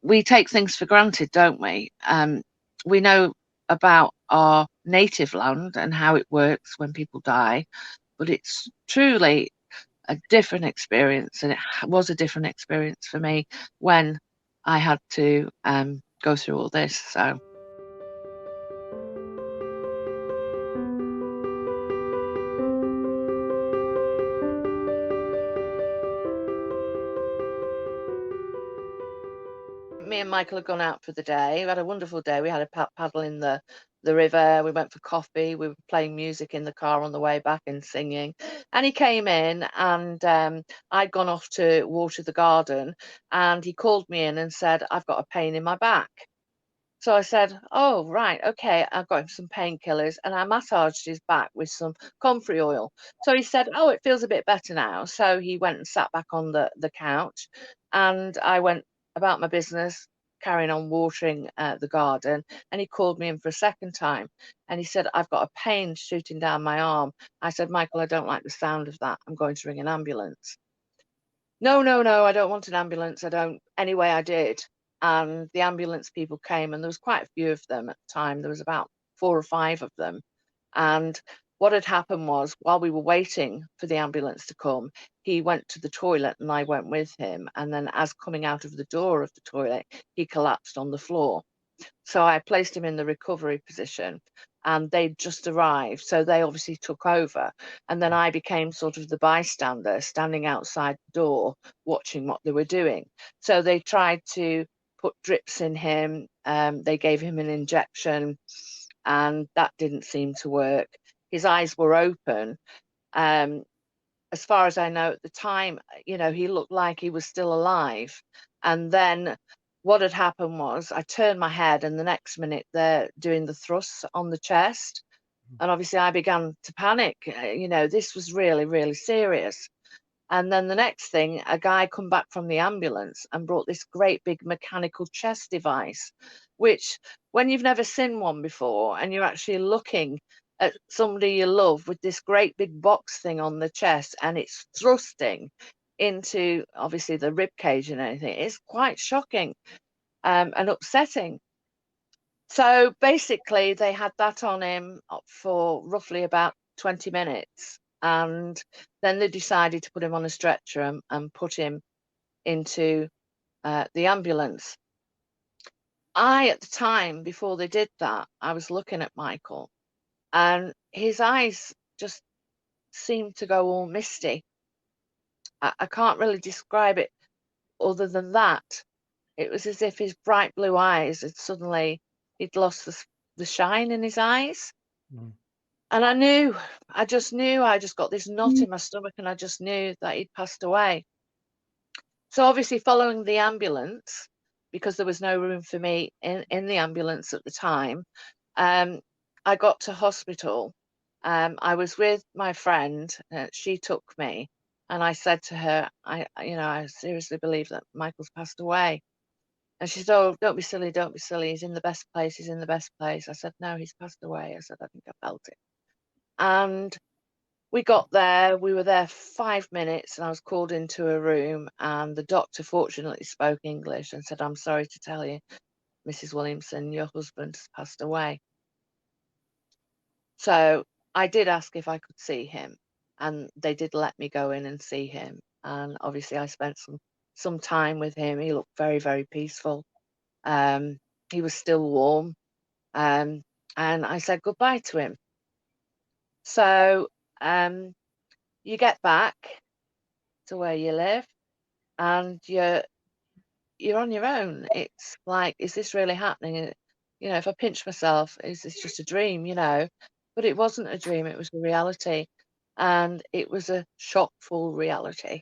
we take things for granted, don't we? We know about our native land and how it works when people die, but it's truly a different experience, and it was a different experience for me when I had to go through all this. So. Me and Michael had gone out for the day. We had a wonderful day. We had a paddle in the river. We went for coffee. We were playing music in the car on the way back and singing. And he came in, and I'd gone off to water the garden, and he called me in and said, I've got a pain in my back. So I said, oh, right, okay, I've got him some painkillers, and I massaged his back with some comfrey oil. So he said, oh, it feels a bit better now. So he went and sat back on the couch, and I went about my business, carrying on watering the garden. And he called me in for a second time, and he said, I've got a pain shooting down my arm. I said, Michael, I don't like the sound of that. I'm going to ring an ambulance. No, I don't want an ambulance. I don't. Anyway, I did. And the ambulance people came, and there was quite a few of them at the time. There was about 4 or 5 of them. And what had happened was, while we were waiting for the ambulance to come, he went to the toilet and I went with him. And then as coming out of the door of the toilet, he collapsed on the floor. So I placed him in the recovery position, and they'd just arrived. So they obviously took over. And then I became sort of the bystander, standing outside the door, watching what they were doing. So they tried to put drips in him. They gave him an injection, and that didn't seem to work. His eyes were open. As far as I know at the time, he looked like he was still alive. And then what had happened was, I turned my head, and the next minute they're doing the thrusts on the chest. And obviously I began to panic. This was really, really serious. And then the next thing, a guy come back from the ambulance and brought this great big mechanical chest device, which, when you've never seen one before and you're actually looking at somebody you love with this great big box thing on the chest, and it's thrusting into obviously the rib cage and anything, it's quite shocking and upsetting. So basically they had that on him for roughly about 20 minutes. And then they decided to put him on a stretcher and put him into the ambulance. At the time, before they did that, I was looking at Michael, and his eyes just seemed to go all misty. I can't really describe it other than that. It was as if his bright blue eyes had suddenly, he'd lost the shine in his eyes. Mm. And I just got this knot in my stomach, and I just knew that he'd passed away. So obviously, following the ambulance, because there was no room for me in the ambulance at the time, I got to hospital. I was with my friend. She took me, and I said to her, I seriously believe that Michael's passed away. And she said, oh, don't be silly. He's in the best place. I said, no, he's passed away. I said, I think I felt it. And we got there. We were there 5 minutes, and I was called into a room, and the doctor fortunately spoke English and said, I'm sorry to tell you, Mrs. Williamson, your husband has passed away. So I did ask if I could see him, and they did let me go in and see him. And obviously I spent some time with him. He looked very, very peaceful. He was still warm. And I said goodbye to him. So you get back to where you live, and you're on your own. It's like, is this really happening? If I pinch myself, is this just a dream? But it wasn't a dream. It was a reality, and it was a shockful reality.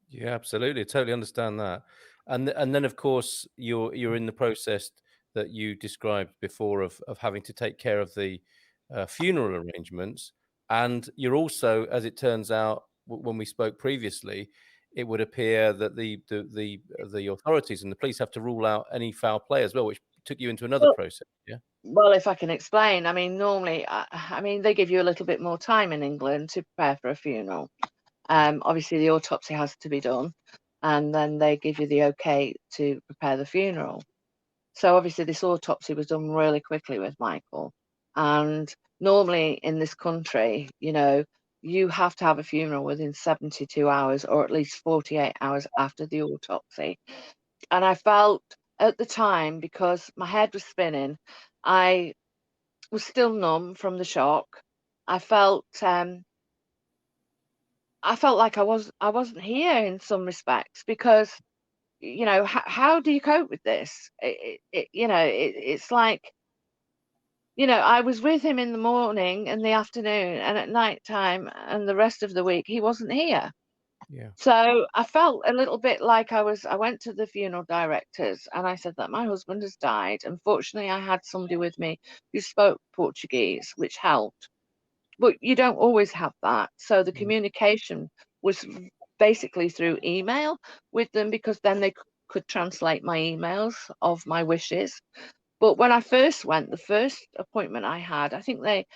Yeah, absolutely. I totally understand that. And then of course you're in the process that you described before of having to take care of the funeral arrangements, and you're also, as it turns out, when we spoke previously, it would appear that the authorities and the police have to rule out any foul play as well, which took you into another process. Yeah. Well, if I can explain, normally, they give you a little bit more time in England to prepare for a funeral. Obviously, the autopsy has to be done. and then they give you the okay to prepare the funeral. So obviously this autopsy was done really quickly with Michael. And normally in this country, you have to have a funeral within 72 hours or at least 48 hours after the autopsy. And I felt at the time, because my head was spinning, I was still numb from the shock. I felt like I wasn't here in some respects, because how do you cope with this? It's like, I was with him in the morning and the afternoon and at night time, and the rest of the week he wasn't here. Yeah. So I felt a little bit like I went to the funeral directors and I said that my husband has died. Unfortunately, I had somebody with me who spoke Portuguese, which helped. But you don't always have that. So the Mm. communication was basically through email with them, because then they could translate my emails of my wishes. But when I first went, the first appointment I had, I think they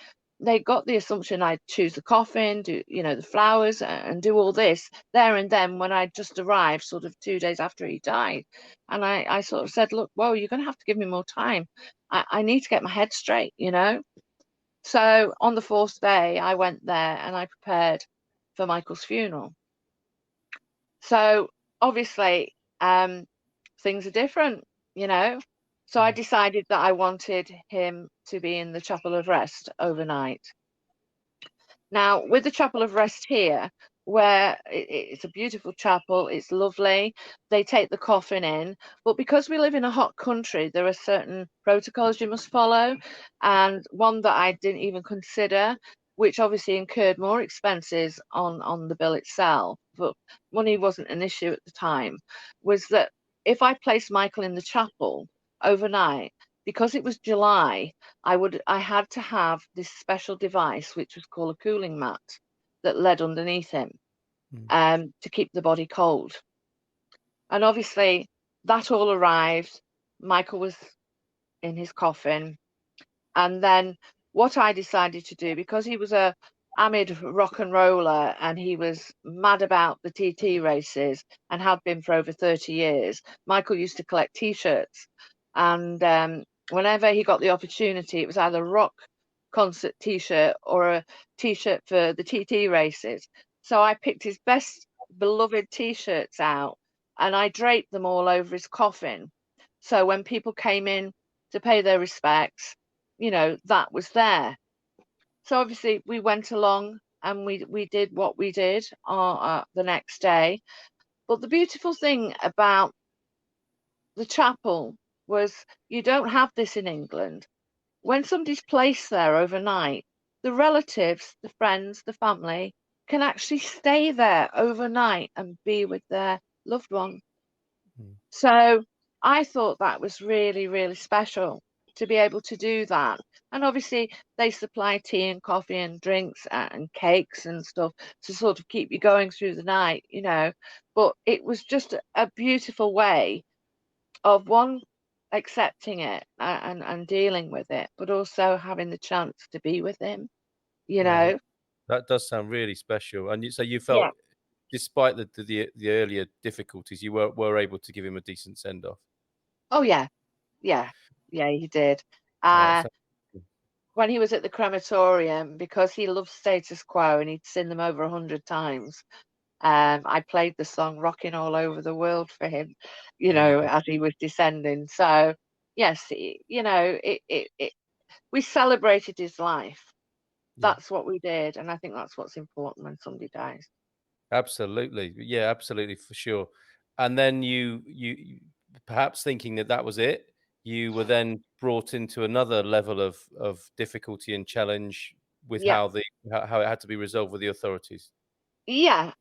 got the assumption I'd choose the coffin, do the flowers, and do all this there and then when I just arrived, sort of 2 days after he died. And I sort of said, look, well, you're going to have to give me more time. I need to get my head straight. So on the fourth day, I went there and I prepared for Michael's funeral. So obviously, things are different. So I Yeah. decided that I wanted him to be in the Chapel of Rest overnight. Now, with the Chapel of Rest here, where it's a beautiful chapel, it's lovely, they take the coffin in, but because we live in a hot country, there are certain protocols you must follow, and one that I didn't even consider, which obviously incurred more expenses on the bill itself, but money wasn't an issue at the time, was that if I placed Michael in the chapel overnight, because it was July, I had to have this special device which was called a cooling mat that led underneath him, Mm. to keep the body cold. And obviously that all arrived. Michael was in his coffin. And then what I decided to do, because he was a amid rock and roller and he was mad about the TT races and had been for over 30 years, Michael used to collect T-shirts. And whenever he got the opportunity, it was either a rock concert T-shirt or a T-shirt for the TT races. So I picked his best beloved T-shirts out and I draped them all over his coffin. So when people came in to pay their respects, that was there. So obviously we went along and we did what we did the next day. But the beautiful thing about the chapel was, you don't have this in England. When somebody's placed there overnight, the relatives, the friends, the family can actually stay there overnight and be with their loved one. Mm. So I thought that was really, really special to be able to do that. And obviously, they supply tea and coffee and drinks and cakes and stuff to sort of keep you going through the night. But it was just a beautiful way of one, accepting it and dealing with it, but also having the chance to be with him, you Yeah, know? that does sound really special. And so you felt, Yeah. despite the earlier difficulties, you were able to give him a decent send off. Oh, yeah. Yeah. Yeah, he did. Oh, that Uh, sounds good. when he was at the crematorium, because he loved Status Quo and he'd seen them over 100 times, I played the song "Rocking All Over the World" for him, Oh, good. as he was descending. So, yes, we celebrated his life. Yeah. That's what we did, and I think that's what's important when somebody dies. Absolutely. Yeah, absolutely, for sure. And then you perhaps thinking that that was it, you were then brought into another level of difficulty and challenge with Yeah, how it had to be resolved with the authorities. yeah.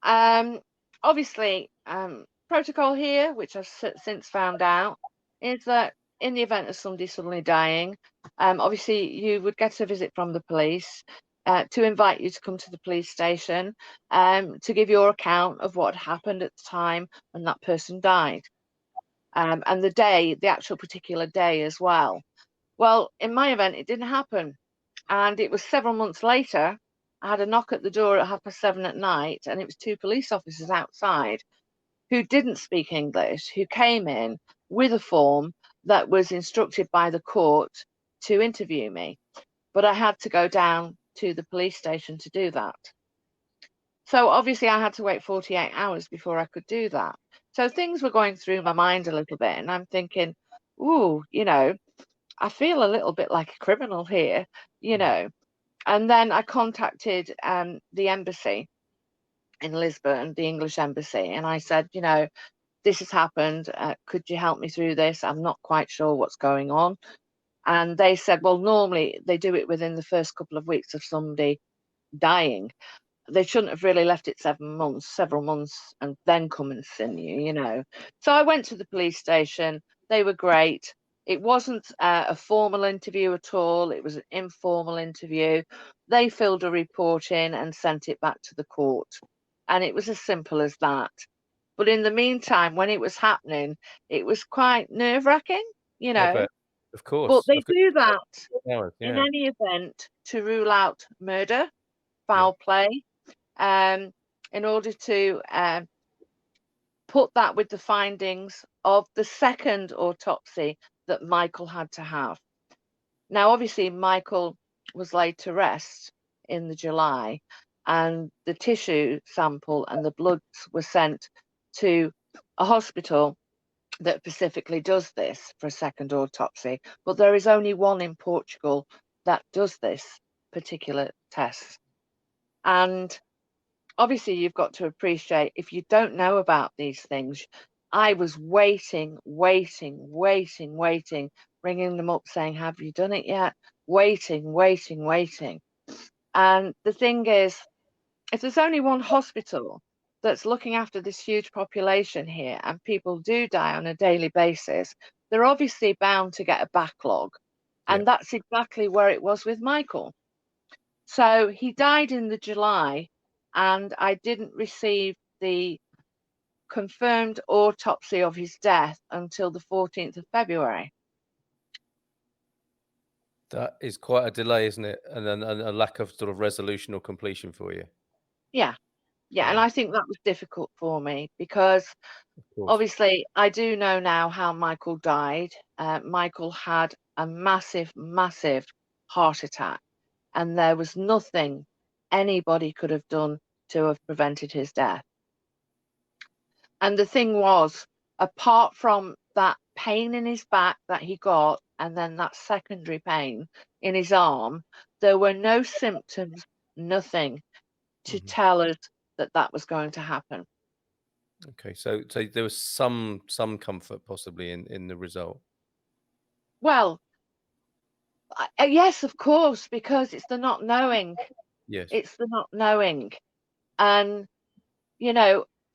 Obviously, protocol here, which I've since found out, is that in the event of somebody suddenly dying, obviously you would get a visit from the police to invite you to come to the police station, to give your account of what happened at the time when that person died, and the actual particular day as well. Well, in my event, it didn't happen. And it was several months later, I had a knock at the door at 7:30 at night, and it was two police officers outside. who didn't speak English, who came in with a form that was instructed by the court to interview me. But I had to go down to the police station to do that. So obviously I had to wait 48 hours before I could do that. So things were going through my mind a little bit, and I'm thinking, ooh, I feel a little bit like a criminal here, you know. And then I contacted the embassy in Lisbon, the English embassy, and I said, this has happened. Could you help me through this? I'm not quite sure what's going on. And they said, well, normally they do it within the first couple of weeks of somebody dying. They shouldn't have really left it several months, and then come and sing you. So I went to the police station. They were great. It wasn't a formal interview at all. It was an informal interview. They filled a report in and sent it back to the court. And it was as simple as that. But in the meantime, when it was happening, it was quite nerve-wracking, I bet. Of But course. they Of course. do that in Yeah. any event to rule out murder, Yeah. foul play, in order to put that with the findings of the second autopsy that Michael had to have. Now, obviously, Michael was laid to rest in the July, and the tissue sample and the bloods were sent to a hospital that specifically does this for a second autopsy. But there is only one in Portugal that does this particular test. And obviously, you've got to appreciate, if you don't know about these things, I was waiting, ringing them up saying, have you done it yet? Waiting. And the thing is, if there's only one hospital that's looking after this huge population here, and people do die on a daily basis, they're obviously bound to get a backlog. Yeah. And that's exactly where it was with Michael. So he died in the July, and I didn't receive the confirmed autopsy of his death until the 14th of February. That is quite a delay, isn't it? And then a lack of sort of resolution or completion for you. Yeah. And Yeah. I think that was difficult for me because Of course. obviously I do know now how Michael died. Michael had a massive heart attack, and there was nothing anybody could have done to have prevented his death. And the thing was, apart from that pain in his back that he got, and then that secondary pain in his arm, there were no symptoms, nothing to tell us that that was going to happen. Okay, so there was some comfort possibly in the result. Well, yes, of course, because it's the not knowing. Yes. It's the not knowing. And,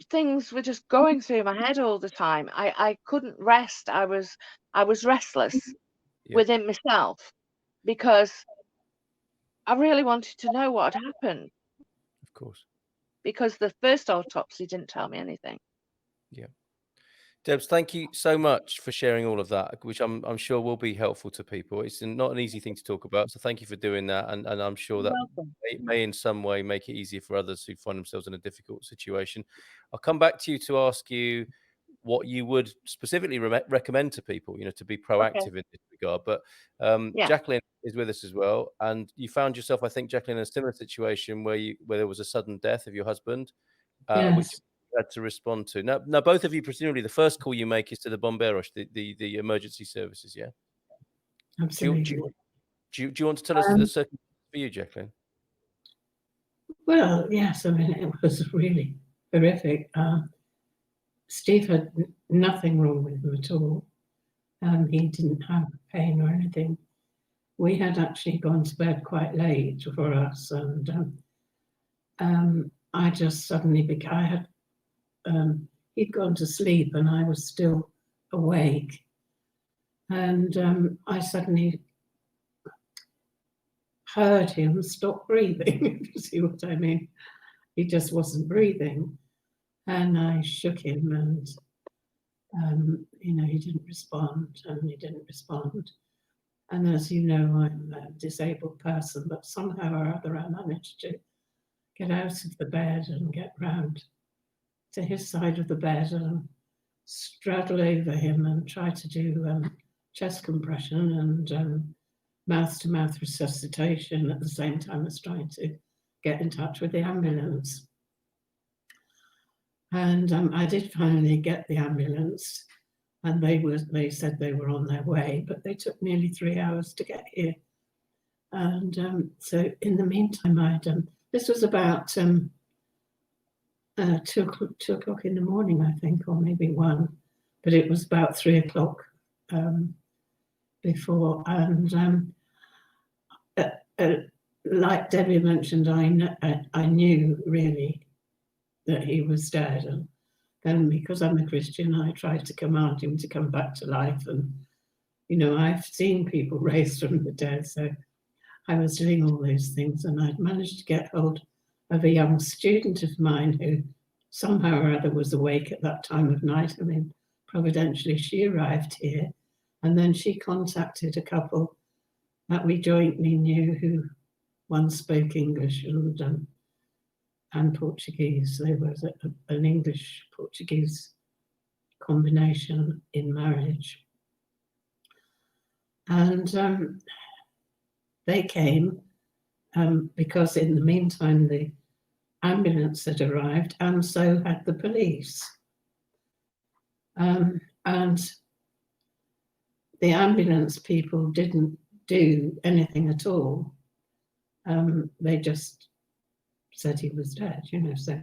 things were just going through my head all the time. I couldn't rest. I was restless within myself because I really wanted to know what had happened. Of course. Because the first autopsy didn't tell me anything. Yeah. Debs, thank you so much for sharing all of that, which I'm sure will be helpful to people. It's not an easy thing to talk about, so thank you for doing that, and I'm sure that may in some way make it easier for others who find themselves in a difficult situation. I'll come back to you to ask you what you would specifically recommend to people, to be proactive in this regard. But Jacqueline is with us as well, and you found yourself, I think, Jacqueline, in a similar situation where there was a sudden death of your husband, which had to respond to. Now, both of you, presumably, the first call you make is to the Bombeiros, the emergency services, yeah? Absolutely. Do you want to tell us the circumstances for you, Jacqueline? Well, yes, I mean, it was really horrific. Steve had nothing wrong with him at all. He didn't have pain or anything. We had actually gone to bed quite late for us, and I just suddenly he'd gone to sleep and I was still awake, and I suddenly heard him stop breathing. If you see what I mean. He just wasn't breathing, and I shook him, and he didn't respond, and as you know, I'm a disabled person, but somehow or other I managed to get out of the bed and get round to his side of the bed and straddle over him and try to do chest compression and mouth-to-mouth resuscitation at the same time as trying to get in touch with the ambulance. And I did finally get the ambulance, and they said they were on their way, but they took nearly 3 hours to get here. And so in the meantime, this was about 2 o'clock in the morning, I think, or maybe 1, but it was about 3 o'clock before. And like Debbie mentioned, I knew really that he was dead. And then, because I'm a Christian, I tried to command him to come back to life. And, you know, I've seen people raised from the dead, so I was doing all those things. And I'd managed to get hold of a young student of mine who somehow or other was awake at that time of night. I mean, providentially, she arrived here. And then she contacted a couple that we jointly knew, who one spoke English and Portuguese. There was an English-Portuguese combination in marriage. And they came because in the meantime the ambulance had arrived, and so had the police. And the ambulance people didn't do anything at all. They just said he was dead, you know, so,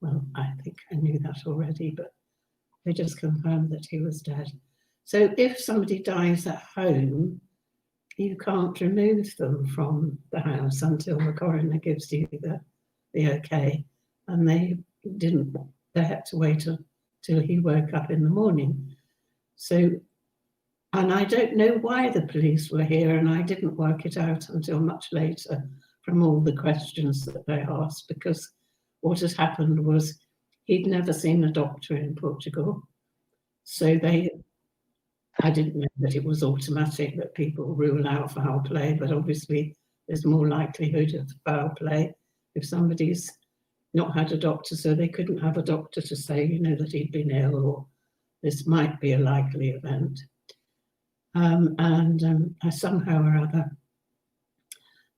well, I think I knew that already, but they just confirmed that he was dead. So if somebody dies at home, you can't remove them from the house until the coroner gives you the okay. And they didn't, they had to wait till he woke up in the morning. So, and I don't know why the police were here, and I didn't work it out until much later from all the questions that they asked, because what had happened was he'd never seen a doctor in Portugal. So I didn't know that it was automatic that people rule out foul play, but obviously there's more likelihood of foul play if somebody's not had a doctor, so they couldn't have a doctor to say, you know, that he'd been ill or this might be a likely event. Somehow or other,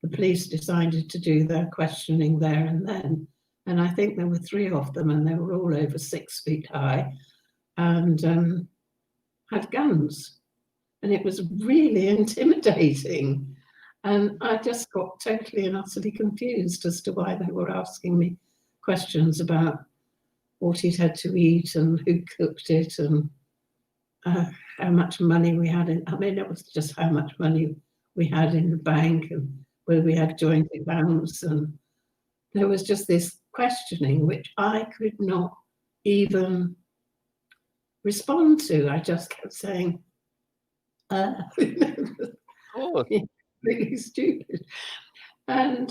the police decided to do their questioning there and then. And I think there were 3 of them, and they were all over 6 feet high and had guns. And it was really intimidating. And I just got totally and utterly confused as to why they were asking me questions about what he'd had to eat and who cooked it and how much money we had in, I mean, it was just how much money we had in the bank and whether we had joint accounts. And there was just this questioning which I could not even respond to. I just kept saying, really stupid. And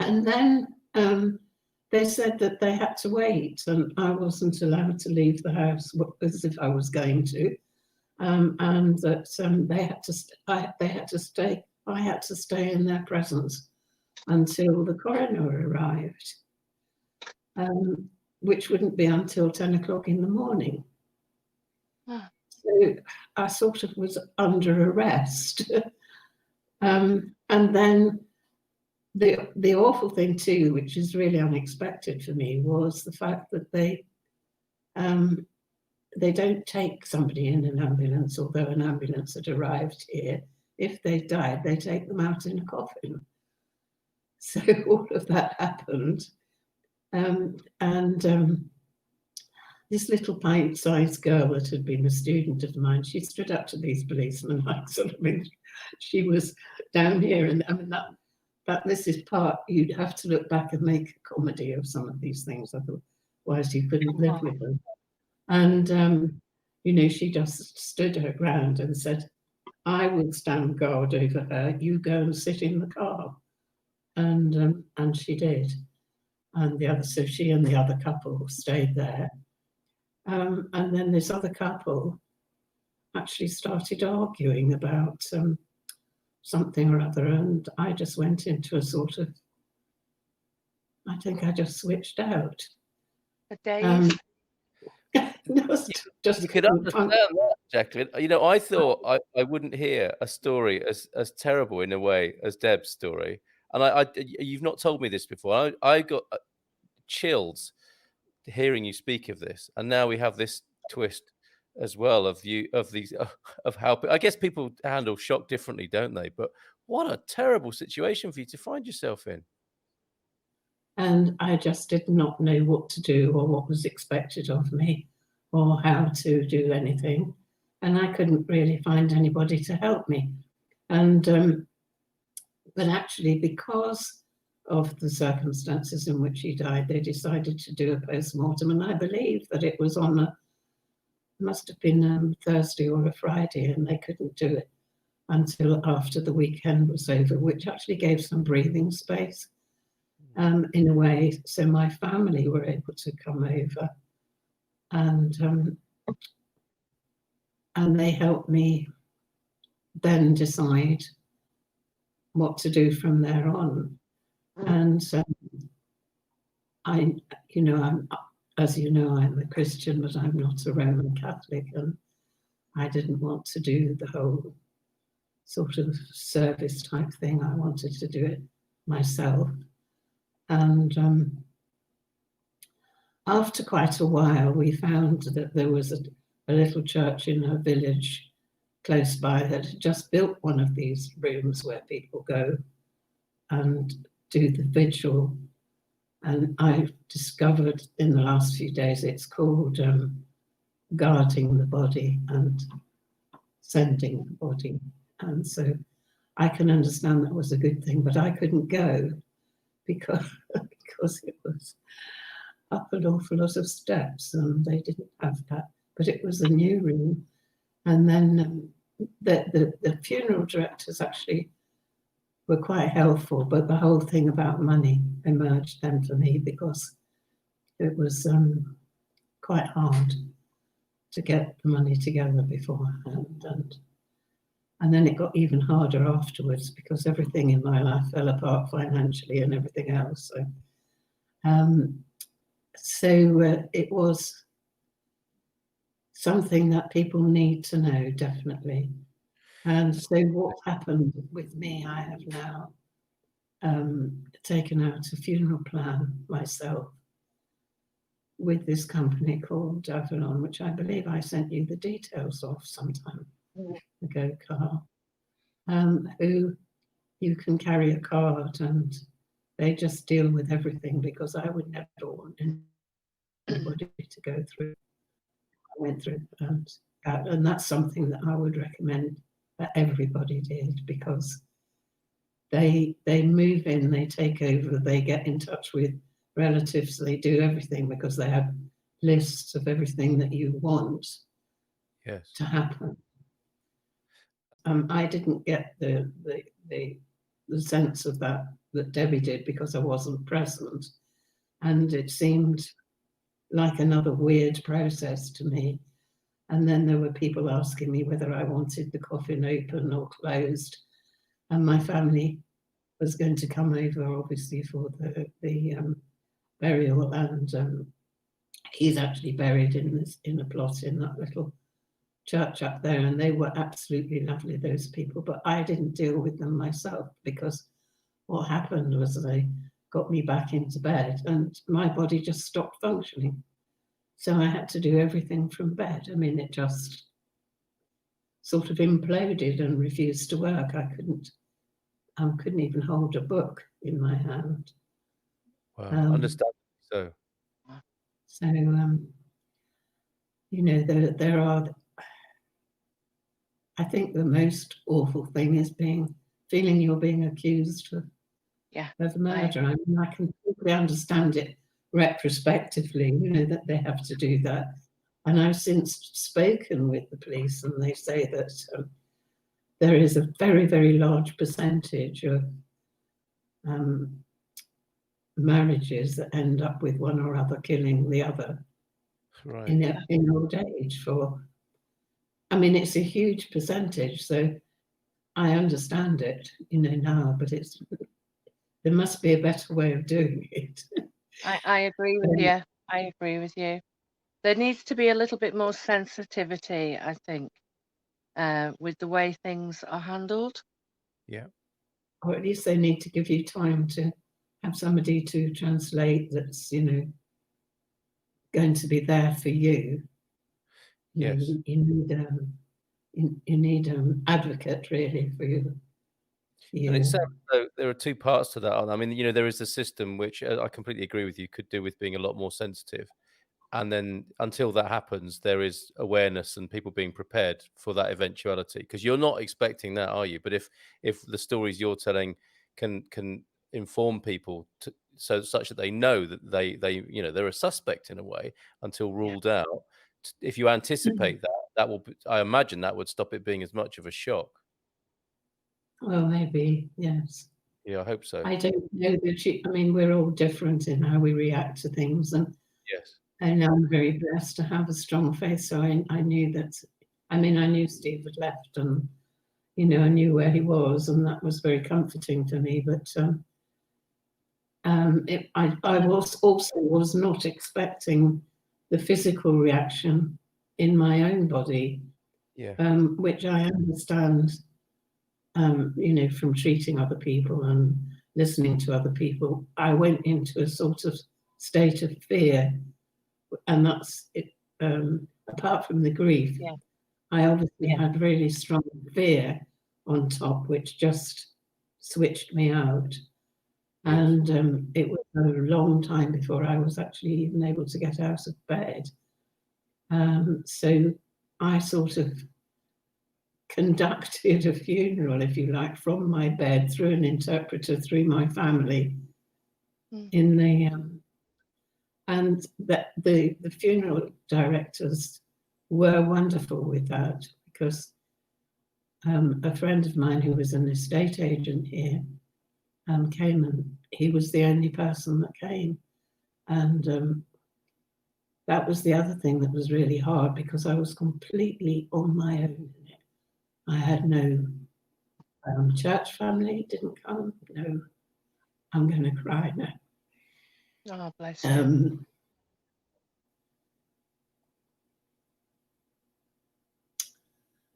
then they said that they had to wait, and I wasn't allowed to leave the house as if I was going to, and that they had to stay. I had to stay in their presence until the coroner arrived, which wouldn't be until 10 o'clock in the morning. So I sort of was under arrest. And then the awful thing too, which is really unexpected for me, was the fact that they don't take somebody in an ambulance, although an ambulance had arrived here. If they died, they take them out in a coffin. So all of that happened. This little pint-sized girl that had been a student of mine, she stood up to these policemen like sort of, she was down here, and I mean that this is part, you'd have to look back and make a comedy of some of these things, otherwise you couldn't live with them. And you know, she just stood her ground and said, I will stand guard over her, you go and sit in the car. And she did. And so she and the other couple stayed there. And then this other couple actually started arguing about something or other, and I just went into a sort of, I think I just switched out. For days. Um, You just could understand that, Jacqueline. You know, I thought I wouldn't hear a story as terrible in a way as Deb's story, and you've not told me this before. I got chills hearing you speak of this, and now we have this twist as well of these of how I guess people handle shock differently, don't they? But what a terrible situation for you to find yourself in. And I just did not know what to do or what was expected of me or how to do anything. And I couldn't really find anybody to help me. And but actually, because of the circumstances in which he died, they decided to do a post-mortem. And I believe that it was on must have been Thursday or a Friday, and they couldn't do it until after the weekend was over, which actually gave some breathing space. In a way, so my family were able to come over, and they helped me then decide what to do from there on. And I'm, as you know, I'm a Christian, but I'm not a Roman Catholic, and I didn't want to do the whole sort of service type thing. I wanted to do it myself. And after quite a while, we found that there was a little church in a village close by that had just built one of these rooms where people go and do the vigil. And I discovered in the last few days it's called guarding the body and sending the body. And so I can understand that was a good thing, but I couldn't go because it was up an awful lot of steps and they didn't have that. But it was a new room. And then the funeral directors actually were quite helpful, but the whole thing about money emerged then for me because it was quite hard to get the money together beforehand. And then it got even harder afterwards because everything in my life fell apart financially and everything else. So it was something that people need to know, definitely. And so what happened with me, I have now taken out a funeral plan myself with this company called Avalon, which I believe I sent you the details of some time ago, Carl, who you can carry a card and they just deal with everything because I would never want anybody to go through. I went through and that's something that I would recommend that everybody did because they move in, they take over, they get in touch with relatives, they do everything because they have lists of everything that you want to happen. I didn't get the sense of that Debbie did because I wasn't present, and it seemed like another weird process to me. And then there were people asking me whether I wanted the coffin open or closed, and my family was going to come over obviously for the burial, and he's actually buried in a plot in that little church up there, and they were absolutely lovely, those people, but I didn't deal with them myself because what happened was they got me back into bed and my body just stopped functioning. So I had to do everything from bed. I mean, it just sort of imploded and refused to work. I couldn't even hold a book in my hand. Wow, understand. So, there are, I think the most awful thing is feeling you're being accused of murder. I mean, I can totally understand it retrospectively, that they have to do that. And I've since spoken with the police and they say that there is a very, very large percentage of marriages that end up with one or other killing the other in old age. I mean, it's a huge percentage, so I understand it, now, but there must be a better way of doing it. I agree with you. I agree with you. There needs to be a little bit more sensitivity, I think, with the way things are handled. Yeah. Or at least they need to give you time to have somebody to translate that's, going to be there for you. Yes. You need an advocate really for you. And it sounds though there are two parts to that. I mean, there is a system which I completely agree with you could do with being a lot more sensitive. And then until that happens, there is awareness and people being prepared for that eventuality. Because you're not expecting that, are you? But if the stories you're telling can inform people so such that they know that they're a suspect in a way until ruled out. If you anticipate that will I imagine that would stop it being as much of a shock. Well, maybe, yes. Yeah, I hope so. I don't know that we're all different in how we react to things, and Yes. and I'm very blessed to have a strong faith. So I knew that. I knew Steve had left, and I knew where he was, and that was very comforting for me. But I was not expecting the physical reaction in my own body, Yeah. which I understand. From treating other people and listening to other people, I went into a sort of state of fear, and that's it. Apart from the grief, I obviously had really strong fear on top, which just switched me out. Yes. And it was a long time before I was actually even able to get out of bed. So I sort of conducted a funeral, if you like, from my bed through an interpreter, through my family, in the and that the funeral directors were wonderful with that, because a friend of mine who was an estate agent here came, and he was the only person that came, and that was the other thing that was really hard, because I was completely on my own in it. I had no church family, didn't come. No, I'm going to cry now. Oh, bless you.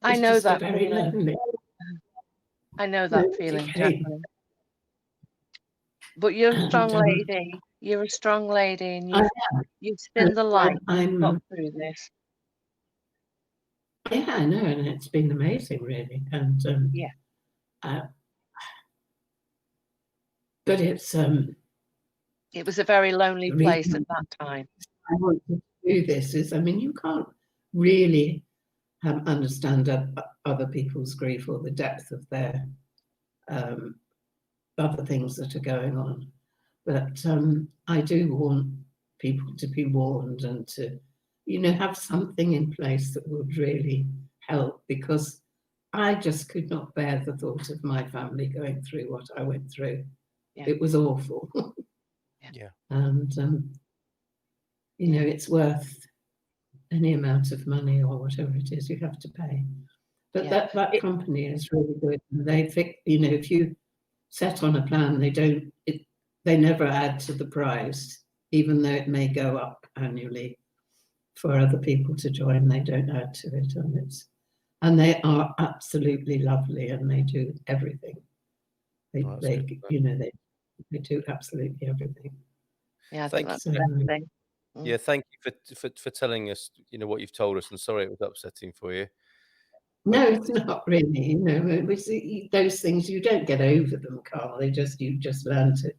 I know that very feeling. lonely. I know that feeling, Jacqueline. But you're a strong lady. You're a strong lady, and you've seen the light. You've got through this. Yeah, I know, and it's been amazing, really. And but it's it was a very lonely place at that time. I want to do this is, you can't really understand other people's grief or the depth of their other things that are going on. But I do want people to be warned and to, have something in place that would really help, because I just could not bear the thought of my family going through what I went through. Yeah. It was awful. Yeah. And, it's worth any amount of money or whatever it is you have to pay. But that company is really good. They think, if you set on a plan, they never add to the price, even though it may go up annually for other people to join. They don't add to it, and they are absolutely lovely, and they do everything. They do absolutely everything. Yeah, I think that's the best thing. Yeah, thank you for telling us, what you've told us, and sorry it was upsetting for you. No, it's not really. Those things, you don't get over them, Carl. You just learn to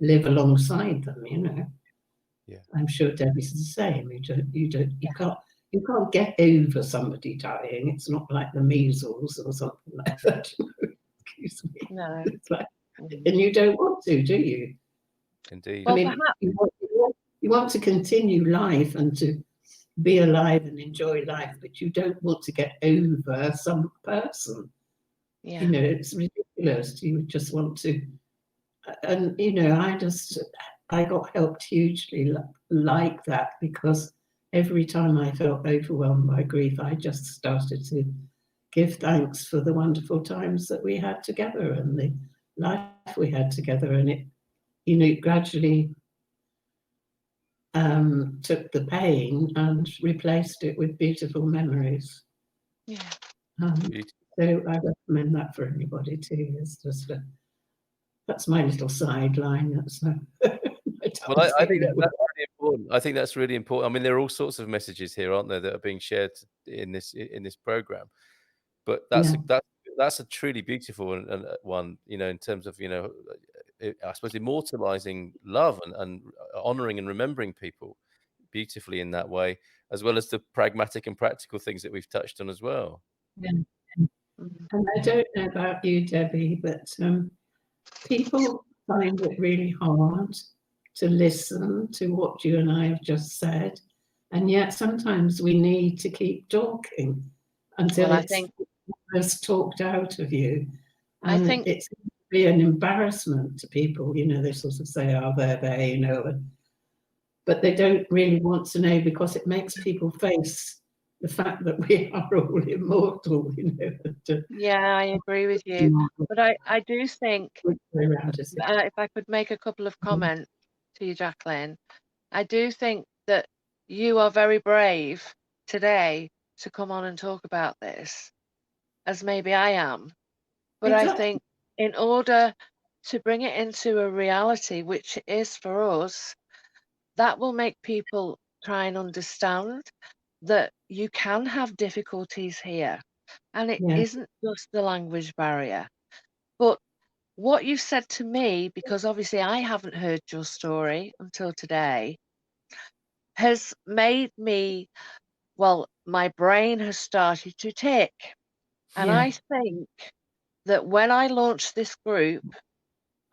live alongside them. Yeah, I'm sure Debbie's the same. You can't get over somebody dying. It's not like the measles or something like that. Excuse me. No, it's like, and you don't want to, do you? Indeed. Well, you want to continue life and to be alive and enjoy life, but you don't want to get over some person. Yeah. It's ridiculous. You just want to, and I got helped hugely like that, because every time I felt overwhelmed by grief, I just started to give thanks for the wonderful times that we had together and the life we had together, and it gradually took the pain and replaced it with beautiful memories. Yeah. So I recommend that for anybody too. It's just that's my little sideline. That's well, I think that's really important. I think that's really important. I mean, there are all sorts of messages here, aren't there, that are being shared in this program. But that's a truly beautiful and one, you know, in terms of, you know, I suppose immortalizing love and honoring and remembering people beautifully in that way, as well as the pragmatic and practical things that we've touched on as well. Yeah. And I don't know about you, Debbie, but people find it really hard to listen to what you and I have just said, and yet sometimes we need to keep talking until it's talked out of you. And I think it's be an embarrassment to people, you know, they sort of say, oh, there, you know, but they don't really want to know because it makes people face the fact that we are all immortal, you know. Yeah, I agree with you. But I do think, if I could make a couple of comments to you, Jacqueline, I do think that you are very brave today to come on and talk about this, as maybe I am. But I think in order to bring it into a reality, which it is for us, that will make people try and understand that you can have difficulties here. And it isn't just the language barrier. But what you said to me, because obviously I haven't heard your story until today, has made me, well, my brain has started to tick. And I think that when I launch this group,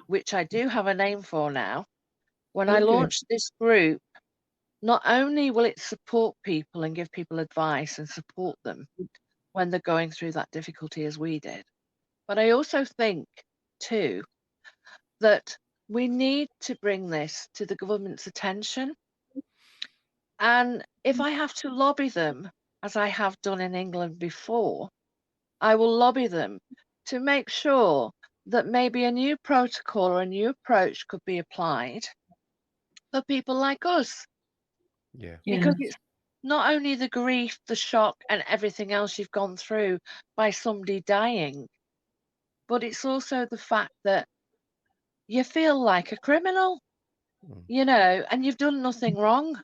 which I do have a name for now, when I launch this group, not only will it support people and give people advice and support them when they're going through that difficulty as we did, but I also think too that we need to bring this to the government's attention. And if I have to lobby them, as I have done in England before, I will lobby them to make sure that maybe a new protocol or a new approach could be applied for people like us. Yeah. Because it's not only the grief, the shock, and everything else you've gone through by somebody dying, but it's also the fact that you feel like a criminal, you know, and you've done nothing wrong.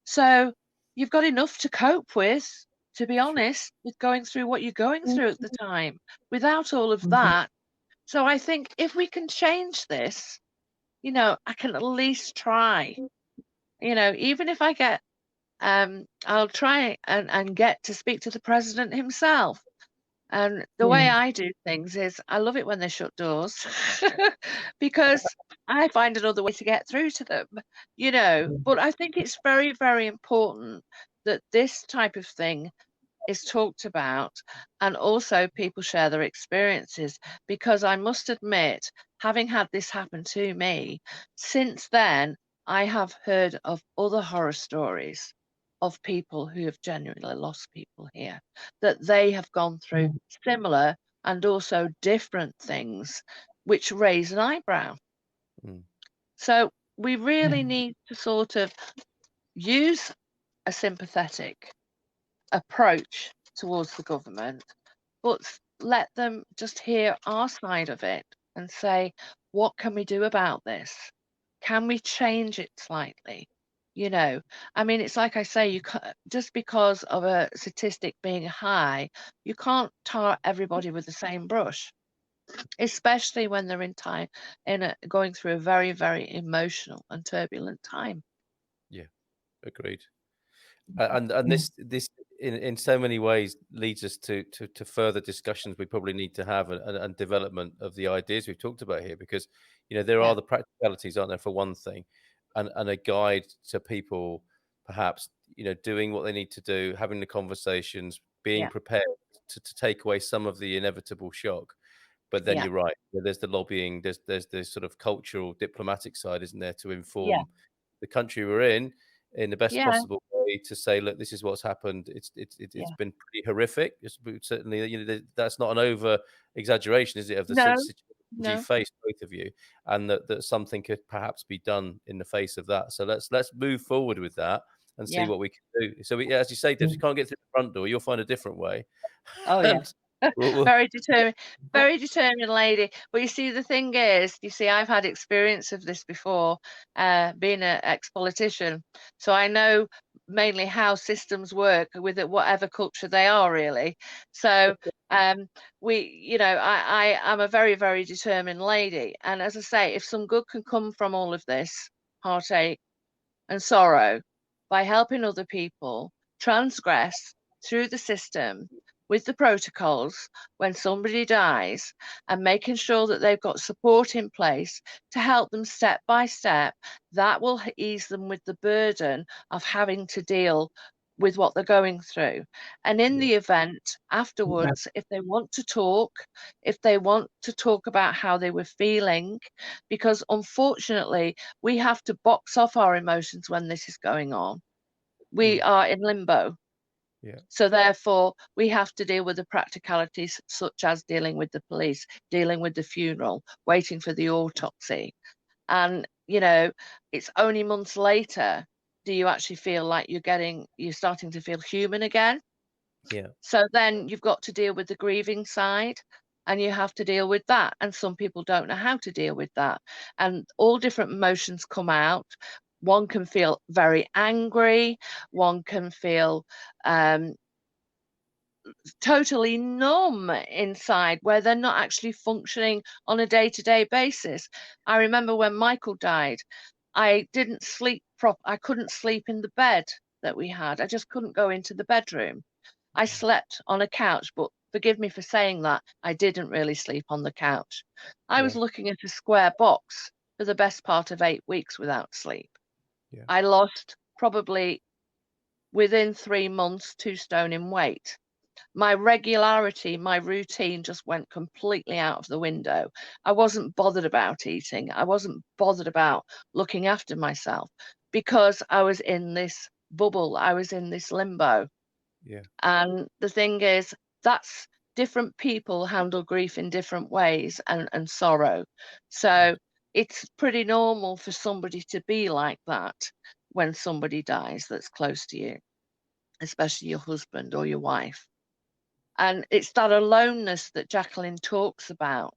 So you've got enough to cope with, to be honest, with going through what you're going through at the time, without all of that. So I think if we can change this, you know, I can at least try, you know, even if I get, I'll try and get to speak to the president himself. And the way I do things is I love it when they shut doors because I find another way to get through to them, you know. But I think it's very, very important that this type of thing is talked about and also people share their experiences, because I must admit, having had this happen to me, since then I have heard of other horror stories of people who have genuinely lost people here, that they have gone through similar and also different things which raise an eyebrow. So we really need to sort of use a sympathetic approach towards the government, but let them just hear our side of it and say, what can we do about this? Can we change it slightly? You know, I mean, it's like I say, you can't, just because of a statistic being high, you can't tar everybody with the same brush, especially when they're going through a very, very emotional and turbulent time. Yeah, agreed. And this in so many ways leads us to further discussions we probably need to have and development of the ideas we've talked about here, because you know there are the practicalities, aren't there, for one thing, and a guide to people perhaps, you know, doing what they need to do, having the conversations, being prepared to take away some of the inevitable shock. But then you're right, there's the lobbying, there's this sort of cultural diplomatic side, isn't there, to inform the country we're in the best possible way, to say, look, this is what's happened. It's been pretty horrific. It's certainly, you know, that's not an over exaggeration, is it, of the No, situation you No. face, both of you, and that something could perhaps be done in the face of that. So let's move forward with that and see Yeah. what we can do. So as you say, Deb, if you can't get through the front door, you'll find a different way. Oh yeah. And we'll Very determined lady. But you see, the thing is, I've had experience of this before, being an ex-politician, so I know mainly how systems work with it, whatever culture they are, really. So I am a very, very determined lady, and as I say, if some good can come from all of this heartache and sorrow by helping other people transgress through the system with the protocols when somebody dies, and making sure that they've got support in place to help them step by step, that will ease them with the burden of having to deal with what they're going through. And in the event afterwards, if they want to talk, about how they were feeling, because unfortunately we have to box off our emotions when this is going on. We are in limbo. Yeah. So therefore, we have to deal with the practicalities, such as dealing with the police, dealing with the funeral, waiting for the autopsy. And, it's only months later do you actually feel like you're starting to feel human again. Yeah. So then you've got to deal with the grieving side, and you have to deal with that. And some people don't know how to deal with that. And all different emotions come out. One can feel very angry, one can feel totally numb inside, where they're not actually functioning on a day-to-day basis. I remember when Michael died, I didn't sleep I couldn't sleep in the bed that we had. I just couldn't go into the bedroom. I slept on a couch, but forgive me for saying that, I didn't really sleep on the couch. I was looking at a square box for the best part of 8 weeks without sleep. Yeah. I lost, probably within 3 months, 2 stone in weight. My regularity, my routine just went completely out of the window. I wasn't bothered about eating. I wasn't bothered about looking after myself, because I was in this bubble. I was in this limbo. Yeah. And the thing is, that's different people handle grief in different ways, and sorrow. So it's pretty normal for somebody to be like that when somebody dies that's close to you, especially your husband or your wife. And it's that aloneness that Jacqueline talks about.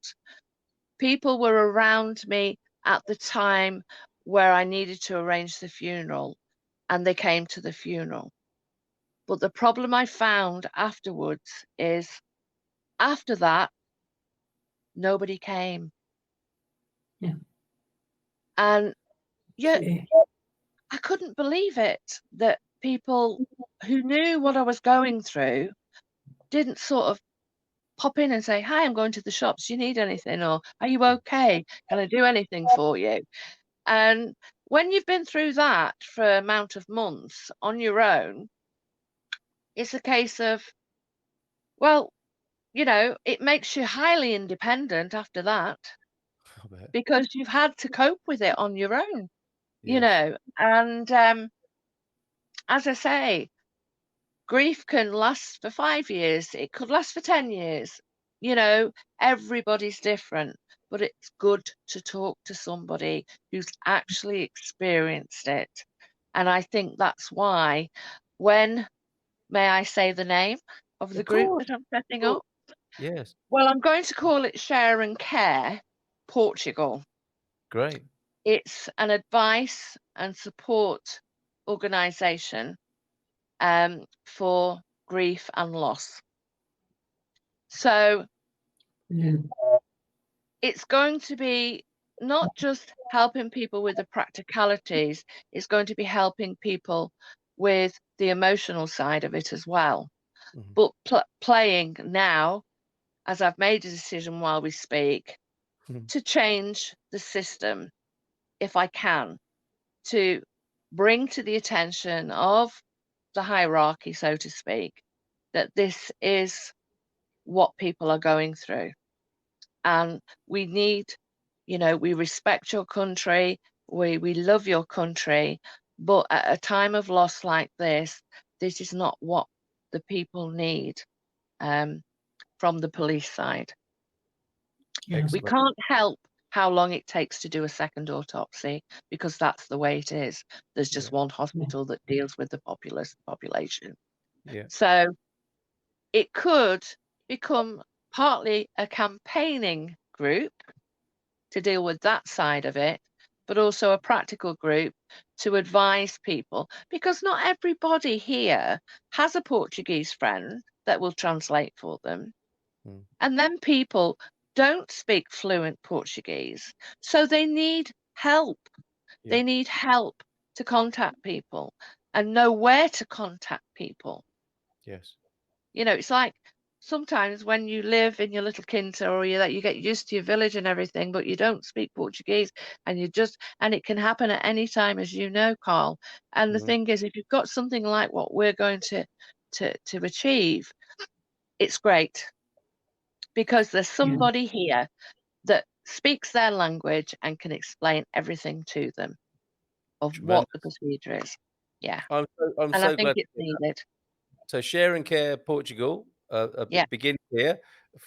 People were around me at the time where I needed to arrange the funeral, and they came to the funeral. But the problem I found afterwards is, after that, nobody came. Yeah. And yet See, I couldn't believe it, that people who knew what I was going through didn't sort of pop in and say, "Hi, I'm going to the shops. Do you need anything?" Or, "Are you okay? Can I do anything for you?" And when you've been through that for an amount of months on your own, it's a case of, well, it makes you highly independent after that, I bet. because you've had to cope with it on your own, Yes. And as I say, grief can last for 5 years, it could last for 10 years. Everybody's different, but it's good to talk to somebody who's actually experienced it. And I think that's why, may I say the name of the Of group course. that I'm setting Cool. up? Yes. Well, I'm going to call it Share and Care Portugal. Great. It's an advice and support organisation for grief and loss. So yeah, it's going to be not just helping people with the practicalities, it's going to be helping people with the emotional side of it as well. Mhm. But playing now, as I've made a decision while we speak, Mhm. to change the system, if I can, to bring to the attention of the hierarchy, so to speak, that this is what people are going through. And we need, we respect your country, we love your country, but at a time of loss like this is not what the people need from the police side. Yeah. We can't help how long it takes to do a second autopsy, because that's the way it is. There's just one hospital that deals with the population. Yeah. So it could become partly a campaigning group to deal with that side of it, but also a practical group to advise people, because not everybody here has a Portuguese friend that will translate for them. Mm. And then people don't speak fluent Portuguese, so they need help. Yeah. They need help to contact people and know where to contact people. Yes. You know, it's like sometimes when you live in your little quinta, or you get used to your village and everything, but you don't speak Portuguese, and it can happen at any time, as you know, Carl. And the Mhm. thing is, if you've got something like what we're going to achieve, it's great, because there's somebody here that speaks their language and can explain everything to them of what the Tremendous. procedure is. Yeah. I'm And I so think glad to it's hear that. needed. So Share and Care Portugal Yeah. begins here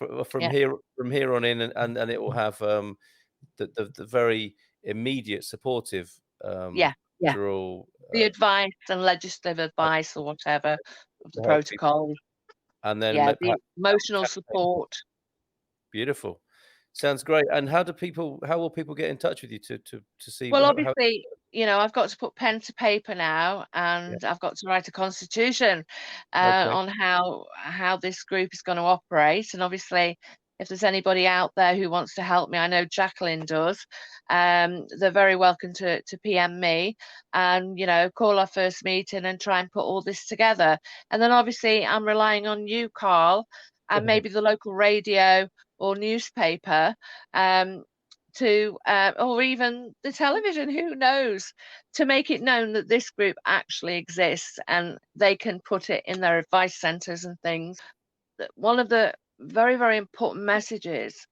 Yeah. from here on in, and it will have the very immediate supportive Yeah. Yeah. cultural The advice and legislative advice or whatever of the to help people, protocol. and then Yeah. The perhaps emotional campaign. support. Beautiful, sounds great. And how will people get in touch with you to see Well, how? obviously, I've got to put pen to paper now, Yeah. and I've got to write a constitution Okay. on how this group is going to operate. And obviously, if there's anybody out there who wants to help me, I know Jacqueline does. They're very welcome to PM me, and call our first meeting and try and put all this together. And then obviously, I'm relying on you, Carl, and maybe the local radio or newspaper. Or even the television, who knows, to make it known that this group actually exists, and they can put it in their advice centres and things. One of the very, very important messages,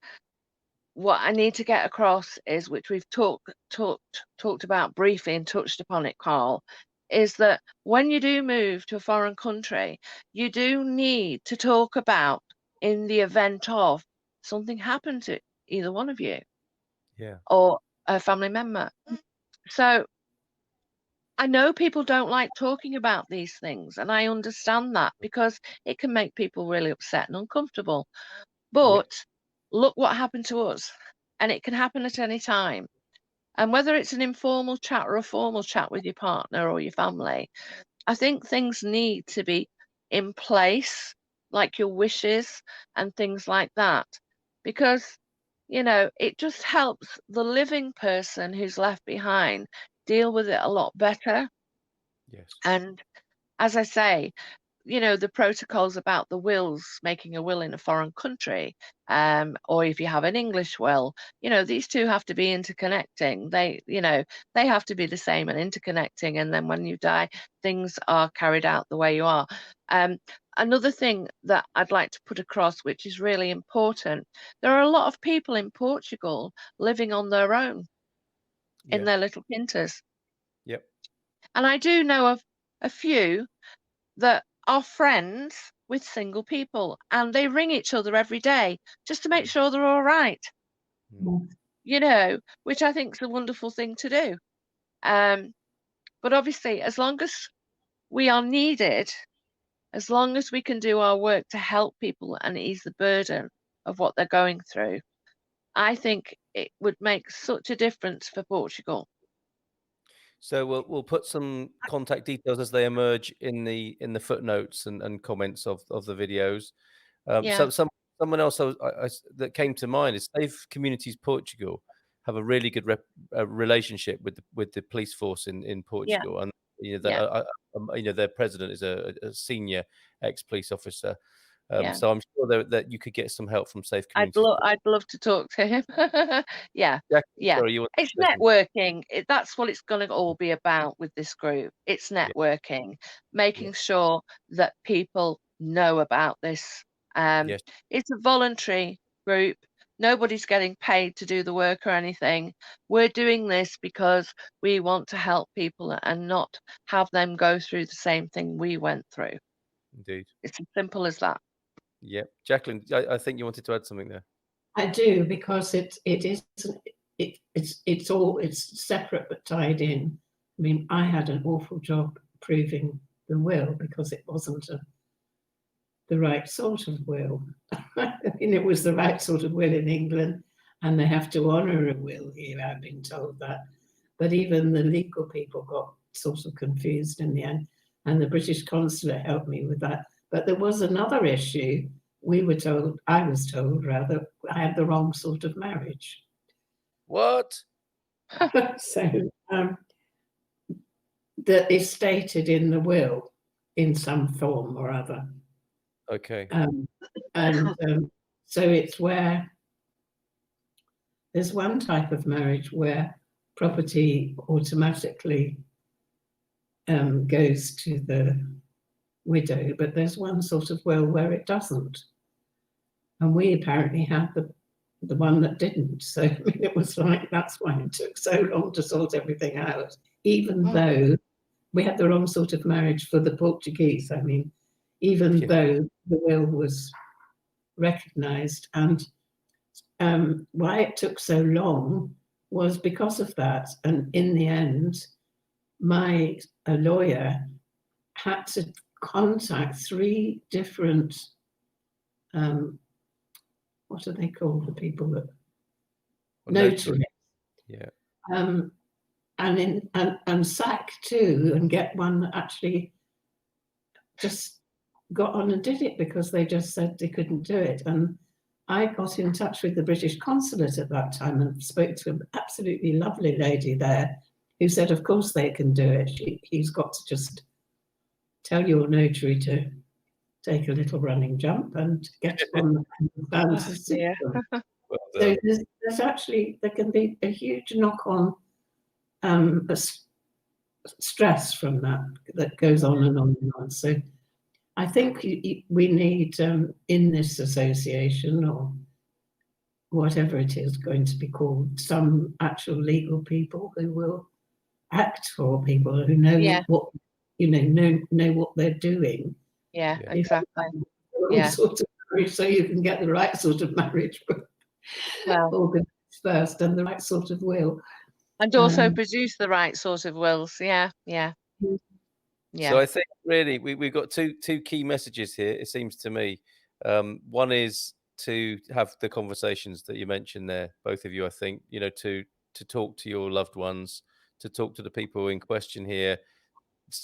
what I need to get across is, which we've talked about briefly and touched upon it, Carl, is that when you do move to a foreign country, you do need to talk about, in the event of something happened to either one of you Yeah. or a family member. So I know people don't like talking about these things, and I understand that, because it can make people really upset and uncomfortable. Yeah. But look what happened to us, and it can happen at any time. And whether it's an informal chat or a formal chat with your partner or your family, I think things need to be in place, like your wishes and things like that, because it just helps the living person who's left behind deal with it a lot better. Yes. And as I say, the protocols about the wills, making a will in a foreign country, or if you have an English will, these two have to be interconnecting. They have to be the same and interconnecting. And then when you die, things are carried out the way you are. Another thing that I'd like to put across, which is really important, there are a lot of people in Portugal living on their own in Yeah. their little quintas. Yep. And I do know of a few that are friends with single people, and they ring each other every day just to make sure they're all right, which I think is a wonderful thing to do. But obviously, as long as we are needed, as long as we can do our work to help people and ease the burden of what they're going through, I think it would make such a difference for Portugal. So we'll put some contact details as they emerge in the footnotes and comments of the videos. Yeah, Someone else that came to mind is Safe Communities Portugal have a really good relationship with the police force in yeah, Portugal, and yeah, their president is a senior ex-police officer. yeah. So I'm sure that you could get some help from Safe Communities. I'd love to talk to him. Yeah, Jackie, yeah. sorry, you want It's to say something? networking. That's what it's going to all be about with this group. It's Yeah, networking, yeah, making sure that people know about this. yes, It's a voluntary group. Nobody's getting paid to do the work or anything. We're doing this because we want to help people and not have them go through the same thing we went through. indeed. It's as simple as that. Yeah, Jacqueline, I think you wanted to add something there. I do, because it's separate but tied in. I mean, I had an awful job proving the will because it wasn't the right sort of will. I mean, it was the right sort of will in England, and they have to honour a will here, I've been told that. But even the legal people got sort of confused in the end, and the British consulate helped me with that. But there was another issue. I was told rather, I had the wrong sort of marriage. What? So that is stated in the will in some form or other. Okay. So it's where there's one type of marriage where property automatically goes to the widow, but there's one sort of will where it doesn't. And we apparently had the one that didn't. So I mean, it was like, that's why it took so long to sort everything out, even though we had the wrong sort of marriage for the Portuguese. I mean, even though the will was recognised, and why it took so long was because of that. And in the end, a lawyer had to contact 3 different, what are they called, the people that, notaries. Yeah. And sack 2 and get one that actually just got on and did it, because they just said they couldn't do it. And I got in touch with the British consulate at that time and spoke to an absolutely lovely lady there who said, of course they can do it. He's got to just tell your notary to take a little running jump and get on the system. So there's actually, there can be a huge knock-on stress from that goes on and on and on. So I think we need in this association, or whatever it is going to be called, some actual legal people who will act for people who know what know what they're doing. Yeah, exactly. Sort of marriage, so you can get the right sort of marriage organised first, and the right sort of will. And also produce the right sort of wills. Yeah. So I think really we've got two key messages here, it seems to me. One is to have the conversations that you mentioned there, both of you, I think, to talk to your loved ones, to talk to the people in question here,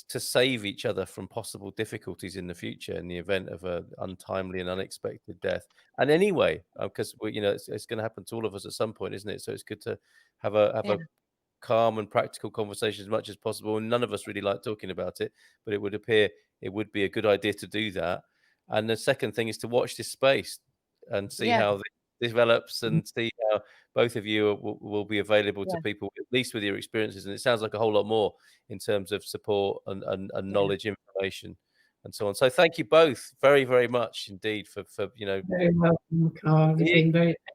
to save each other from possible difficulties in the future in the event of an untimely and unexpected death. And anyway, because it's going to happen to all of us at some point, isn't it? So it's good to have a calm and practical conversation as much as possible. And none of us really like talking about it, but it would appear it would be a good idea to do that. And the second thing is to watch this space and see how this develops, and see how both of you will be available to people, at least with your experiences. And it sounds like a whole lot more in terms of support and knowledge, information, and so on. So thank you both very, very much indeed for Very welcome, Carl.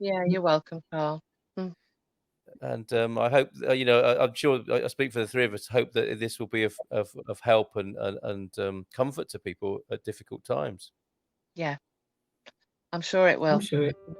You're welcome, Carl. And I hope I'm sure I speak for the 3 of us. Hope that this will be of help and comfort to people at difficult times. Yeah, I'm sure it will. I'm sure it will.